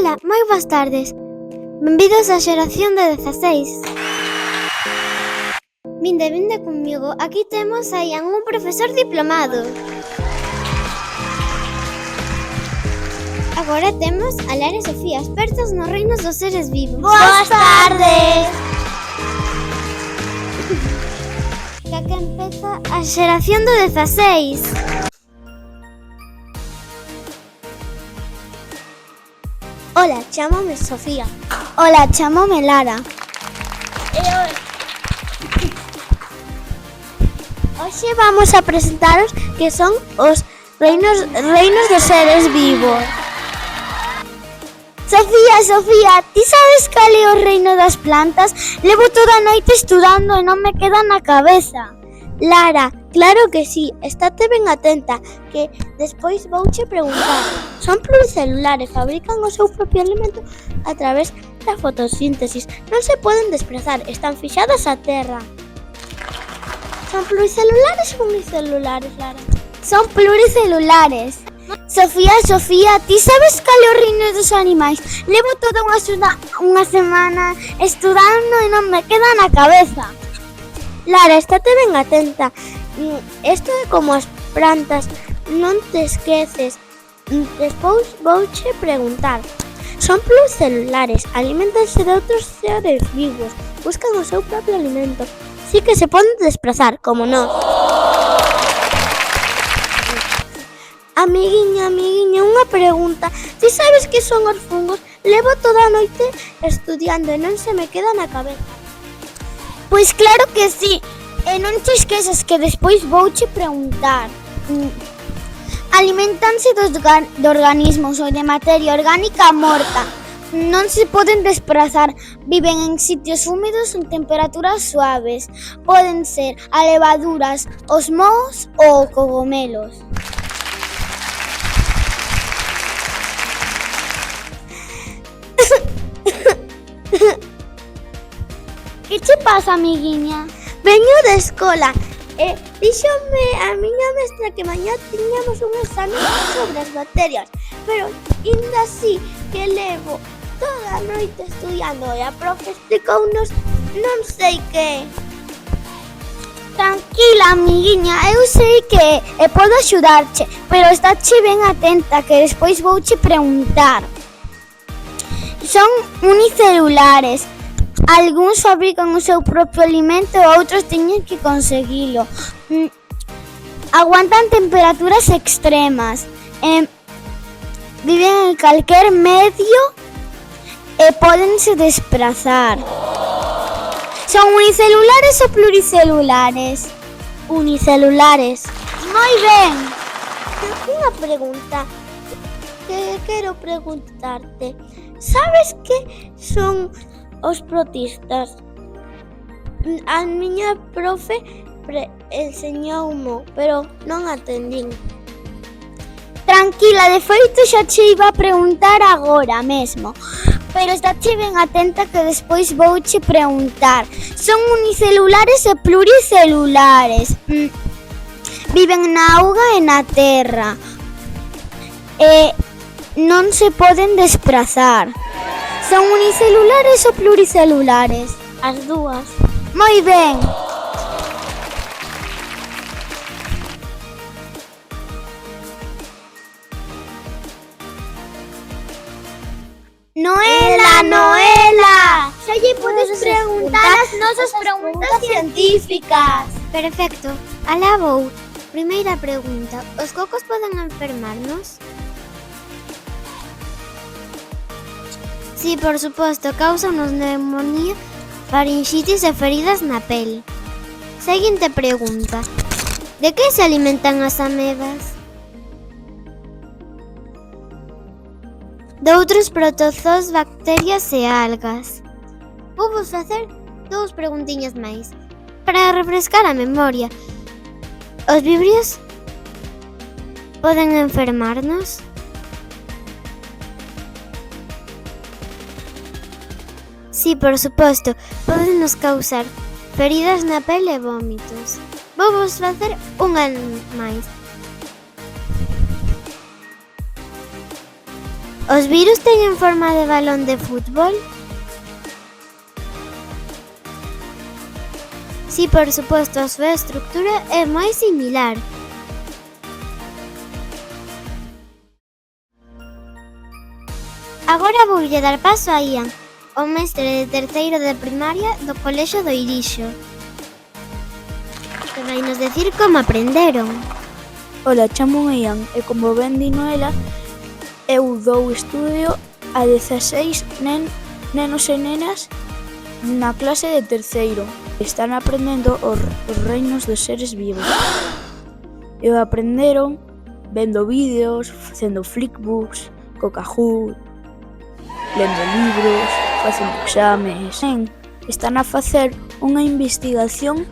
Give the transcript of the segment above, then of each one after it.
Ola, moi boas tardes. Benvidos á xeración de 16. Vinde comigo. Aquí temos a Ian, un profesor diplomado. Agora temos a Lara e Sofía, expertos nos reinos dos seres vivos. Boas tardes! Xa que empeza a xeración do 16. Ola, chámame Sofía. Ola, chámome Lara. Hoxe vamos a presentaros que son os reinos dos seres vivos. Sofía, ti sabes cal é o reino das plantas? Levo toda a noite estudando e non me queda na cabeza. Lara, claro que sí, estate ben atenta, que despois vouche preguntar. Son pluricelulares, fabrican o seu propio alimento a través da fotosíntesis. Non se poden desprazar, están fixadas á terra. Son pluricelulares ou unicelulares, Lara? Son pluricelulares. Sofía, ti sabes cal é o reino dos animais? Levo toda unha semana estudando e non me queda na cabeza. Lara, estate ben atenta. Isto é como as plantas, non te esqueces. Despois vouche preguntar. Son pluricelulares, alimentanse de outros seres vivos, buscan o seu propio alimento. Sí que se poden desprazar, como nós. Amiguiña, unha pregunta. Ti sabes que son os fungos? Levo toda a noite estudiando e non se me queda na cabeza. Pois claro que sí. E non te esquezas que despois vouche preguntar. Alimentanse de organismos ou de materia orgánica morta. Non se poden desprazar. Viven en sitios húmidos en temperaturas suaves. Poden ser a levaduras, os mohos ou cogomelos. Que che pasa, amiguiña? Veño da escola e díxome a miña mestra que mañá tiñamos un exame sobre as bacterias, pero ainda así que levo toda a noite estudiando e a profe explicounos non sei que. Tranquila, amiguiña, eu sei que podo axudarche, pero estáche ben atenta que despois vouche preguntar. Son unicelulares. Algúns fabrican o seu propio alimento e outros teñen que conseguilo. Aguantan temperaturas extremas. Viven en calquer medio e pódense desprazar. Son unicelulares ou pluricelulares? Unicelulares. Moi ben. Unha pregunta que quero preguntarte. Sabes que son os protistas? A miña profe enseñoumo, pero non atendín. Tranquila, de feito xa che iba a preguntar agora mesmo, pero estáche ben atenta que despois vouche preguntar. Son unicelulares e pluricelulares. Viven na auga e na terra. E non se poden desprazar. Son unicelulares ou pluricelulares? As dúas. Moi ben. Noela! Xa lle podes preguntar as nosas preguntas científicas. Perfecto. Alá vou. Primeira pregunta. Os cocos poden enfermarnos? Sí, por suposto, causanos neumonía, farinxitis e feridas na pel. Seguinte pregunta. De que se alimentan as amebas? De outros protozoos, bacterias e algas. Vou vos facer 2 preguntiñas máis para refrescar a memoria. Os vibrios poden enfermarnos? Sí, por suposto, poden nos causar feridas na pele e vómitos. Vou vos facer unha máis. Os virus teñen forma de balón de fútbol? Si, por suposto, a súa estructura é moi similar. Agora voulle dar paso a Ian, o mestre de terceiro de primaria do Colexio do Irixo, que vai nos decir como aprenderon. Ola, chamo Ian e como ben di Noela, eu dou estudio a 16 nenos e nenas na clase de terceiro. Están aprendendo os reinos dos seres vivos. E aprenderon vendo vídeos, facendo flickbooks, co Kahoot, lendo libros, facendo exames. Están a facer unha investigación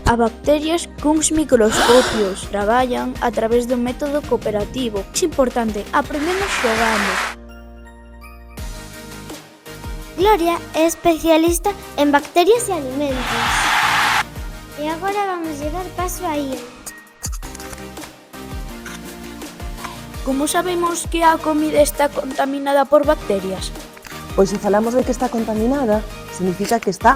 a bacterias cuns microscopios. Traballan a través do método cooperativo. É importante, aprendemos xogando. Gloria é especialista en bacterias e alimentos. E agora vamos dar paso a Ian. Como sabemos que a comida está contaminada por bacterias? Pois se falamos de que está contaminada, significa que está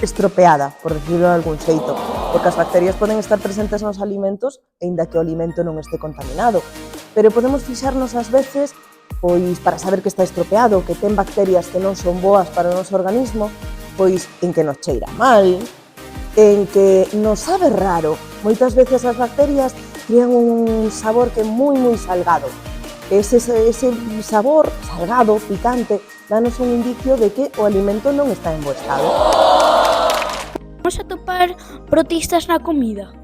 estropeada, por decirlo de algún xeito, porque as bacterias poden estar presentes nos alimentos, aínda que o alimento non este contaminado. Pero podemos fixarnos ás veces, pois para saber que está estropeado, que ten bacterias que non son boas para o noso organismo, pois en que nos cheira mal, en que nos sabe raro. Moitas veces as bacterias crean un sabor que é moi salgado. Ese sabor salgado, picante, danos un indicio de que o alimento non está en bo estado. Vamos a topar protistas na comida?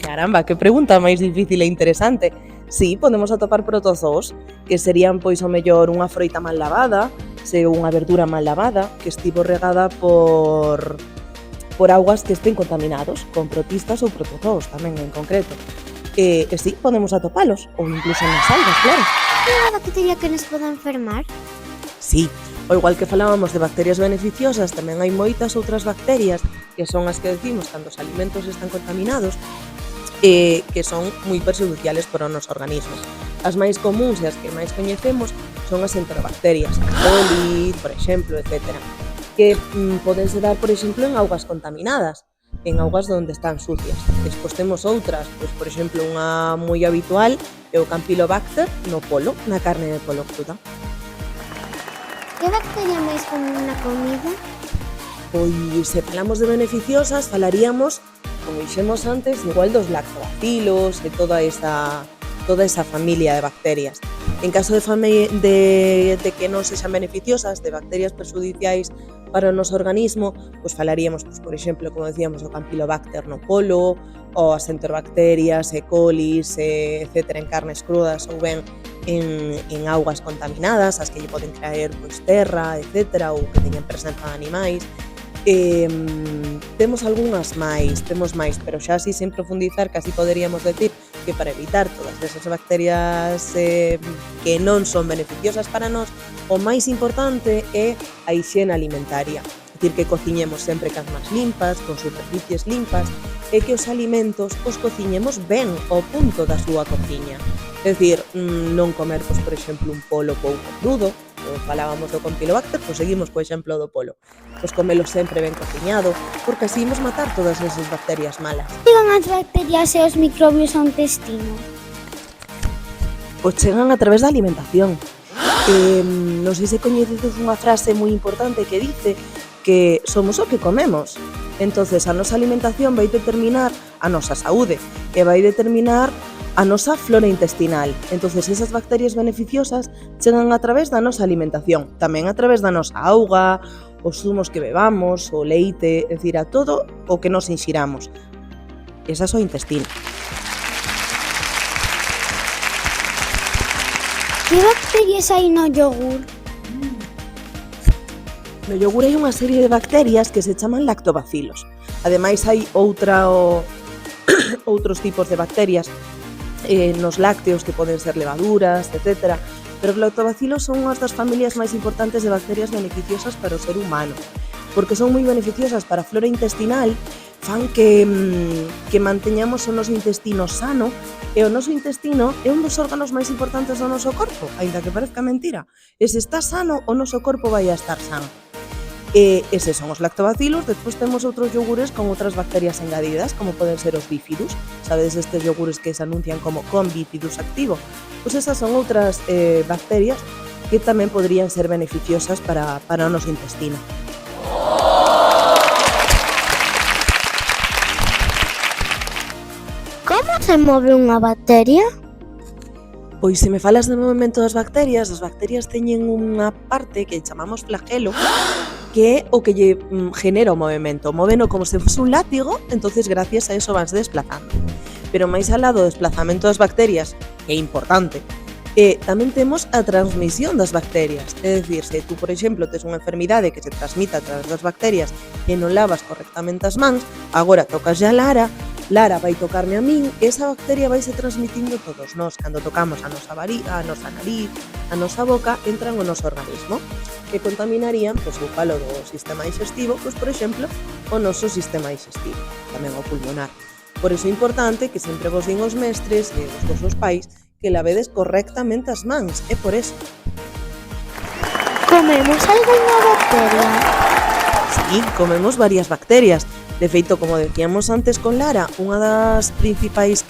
Caramba, que pregunta máis difícil e interesante. Sí, podemos atopar protozoos, que serían pois o mellor unha froita mal lavada, se unha verdura mal lavada, que estivo regada por augas que estén contaminados, con protistas ou protozoos tamén en concreto. E sí, podemos atopalos, ou incluso nas algas, claro. É unha bacteria que nos pode enfermar? Sí, o igual que falábamos de bacterias beneficiosas, tamén hai moitas outras bacterias que son as que decimos cando os alimentos están contaminados, que son moi perxudiciales para o noso organismo. As máis comuns e as que máis coñecemos son as enterobacterias, coli, por exemplo, etc. Que podense dar, por exemplo, en augas contaminadas, en augas onde están sucias. Despois temos outras, pois, por exemplo, unha moi habitual é o Campylobacter no polo, na carne de polo cruda. Que bacteria máis común na comida? Pois, se falamos de beneficiosas, falaríamos, como dixemos antes, igual dos lactobacilos e toda esa familia de bacterias. En caso de que non sexan beneficiosas, de bacterias perxudiciais para o noso organismo, pois falaríamos, pois, por exemplo, como decíamos, o Campylobacter no polo, ou as enterobacterias, E. coli, etc. en carnes crudas ou ben en augas contaminadas, as que lle poden traer pois, terra, etc. ou que teñen presenza de animais. Temos algunhas máis, pero xa así sen profundizar, casi poderíamos decir que para evitar todas esas bacterias que non son beneficiosas para nós, o máis importante é a hixiene alimentaria. É dicir, que cociñemos sempre cas mans limpas, con superficies limpas, e que os alimentos os cociñemos ben ao punto da súa cociña. É dicir, non comer, pois, por exemplo, un polo pouco crudo, falábamos do Campylobacter, pois seguimos co exemplo do polo. Pois comelo sempre ben cociñado, porque así imos matar todas esas bacterias malas. Chegan as bacterias e os microbios ao intestino? Pois chegan a través da alimentación. Non sei se coñecedes unha frase moi importante que dice que somos o que comemos. Entonces, a nosa alimentación vai determinar a nosa saúde e vai determinar a nosa flora intestinal. Entonces, esas bacterias beneficiosas chegan a través da nosa alimentación, tamén a través da nosa auga, os zumos que bebamos, o leite, é dicir, a todo o que nos inxiramos. Esa é o intestino. Que bacterias hai no yogur? No yogur hai unha serie de bacterias que se chaman lactobacilos. Ademais, hai outros tipos de bacterias nos lácteos que poden ser levaduras, etc. Pero os lactobacilos son unhas das familias máis importantes de bacterias beneficiosas para o ser humano, porque son moi beneficiosas para a flora intestinal, fan que manteñamos o noso intestino sano, e o noso intestino é un dos órganos máis importantes do noso corpo, aínda que parezca mentira. E se está sano, o noso corpo vai a estar sano. E eses son os lactobacilos. Despois temos outros yogures con outras bacterias engadidas, como poden ser os bifidus. Sabedes estes yogures que se anuncian como con bifidus activo? Pois esas son outras bacterias que tamén podrían ser beneficiosas para o noso intestino. Como se move unha bacteria? Pois se me falas do movemento das bacterias, as bacterias teñen unha parte que chamamos flagelo, que é o que lle genera o movemento. Móveno como se fose un látigo, entonces gracias a eso vanse desplazando. Pero máis alá do desplazamento das bacterias, que é importante, tamén temos a transmisión das bacterias. É dicir, se tú, por exemplo, tes unha enfermidade que se transmite a través das bacterias e non lavas correctamente as mans, agora tocas a Lara vai tocarme a min, e esa bacteria vai se transmitindo todos nós. Cando tocamos a nosa barriga, a nosa nariz, a nosa boca, entran o noso organismo, que contaminarían, pois eu falo do sistema digestivo, pois por exemplo, o noso sistema digestivo, tamén o pulmonar. Por iso é importante que sempre vos din os mestres e os vosos pais que lavedes correctamente as mans, é por eso. Comemos algunha bacteria? Sí, comemos varias bacterias. De feito, como decíamos antes con Lara, unha das principais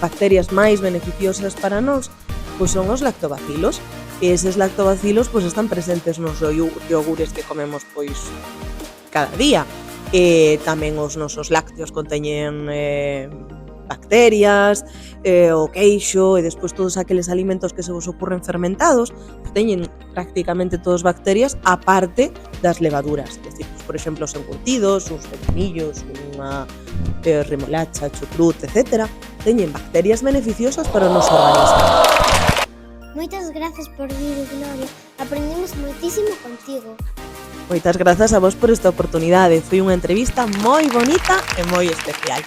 bacterias máis beneficiosas para nós pois son os lactobacilos. E eses lactobacilos pois están presentes nos iogures que comemos pois cada día. E tamén os nosos lácteos conteñen bacterias, o queixo e despois todos aqueles alimentos que se vos ocurren fermentados teñen prácticamente todos bacterias, aparte das levaduras. É dicir, por exemplo, os encurtidos, os pepinillos, unha remolacha, chucrut, etc. teñen bacterias beneficiosas para o noso organismo. Moitas grazas por vir, Gloria. Aprendimos moitísimo contigo. Moitas grazas a vos por esta oportunidade. Foi unha entrevista moi bonita e moi especial.